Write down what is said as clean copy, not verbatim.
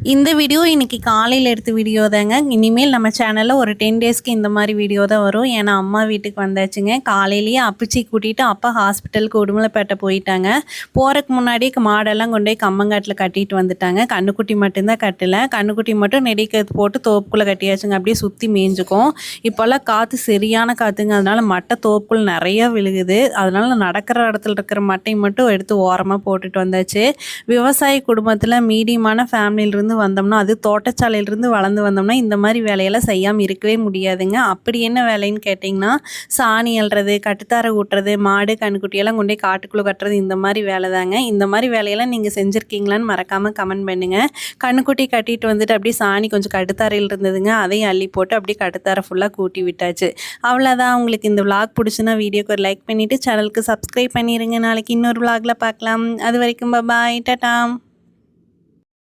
இந்த வீடியோ இன்றைக்கி காலையில் எடுத்த வீடியோ தாங்க. இனிமேல் நம்ம சேனலில் ஒரு 10 டேஸ்க்கு இந்த மாதிரி வீடியோ தான் வரும். ஏன்னா அம்மா வீட்டுக்கு வந்தாச்சுங்க. காலையிலேயே அப்பிச்சி கூட்டிகிட்டு அப்பா ஹாஸ்பிட்டலுக்கு உடுமலைப்பேட்டை போயிட்டாங்க. போகிறதுக்கு முன்னாடியே மாடெல்லாம் கொண்டு போய் கம்மங்காட்டில் கட்டிட்டு வந்துட்டாங்க. கண்ணுக்குட்டி மட்டும்தான் கட்டலை. கண்ணுக்குட்டி மட்டும் நெடிக்கிறது போட்டு தோப்புக்குள்ளே கட்டியாச்சுங்க. அப்படியே சுற்றி மேய்ஞ்சுக்கும். இப்போல்லாம் காற்று சரியான காற்றுங்க. அதனால் மட்டை தோப்புக்குள்ளே நிறையா விழுகுது. அதனால் நடக்கிற இடத்துல இருக்கிற மட்டை மட்டும் எடுத்து ஓரமாக போட்டுட்டு வந்தாச்சு. விவசாய குடும்பத்தில் மீடியமான ஃபேமிலியிலிருந்து வந்தோம்னா, அது தோட்டச்சாலையிலிருந்து வளர்ந்து வந்தோம்னா இந்த மாதிரி வேலையெல்லாம் செய்யாமல் இருக்கவே முடியாதுங்க. அப்படி என்ன வேலைன்னு கேட்டிங்கன்னா, சாணி அள்ளுறது, கட்டுத்தாரை ஊட்டுறது, மாடு கண்ணுக்குட்டியெல்லாம் கொண்டு போய் காட்டுக்குள்ளே கட்டுறது, இந்த மாதிரி வேலை தாங்க. இந்த மாதிரி வேலையெல்லாம் நீங்கள் செஞ்சுருக்கீங்களான்னு மறக்காமல் கமெண்ட் பண்ணுங்கள். கண்ணுக்குட்டி கட்டிட்டு வந்துட்டு அப்படியே சாணி கொஞ்சம் கட்டுத்தாரையில் இருந்ததுங்க, அதையும் அள்ளி போட்டு அப்படியே கட்டுத்தாரை ஃபுல்லாக கூட்டி விட்டாச்சு. அவ்வளோதான். உங்களுக்கு இந்த விளாக் பிடிச்சுன்னா வீடியோக்கு ஒரு லைக் பண்ணிவிட்டு சேனலுக்கு சப்ஸ்கிரைப் பண்ணிடுங்க. நாளைக்கு இன்னொரு விளாகில் பார்க்கலாம். அது வரைக்கும் பாய், டாடா.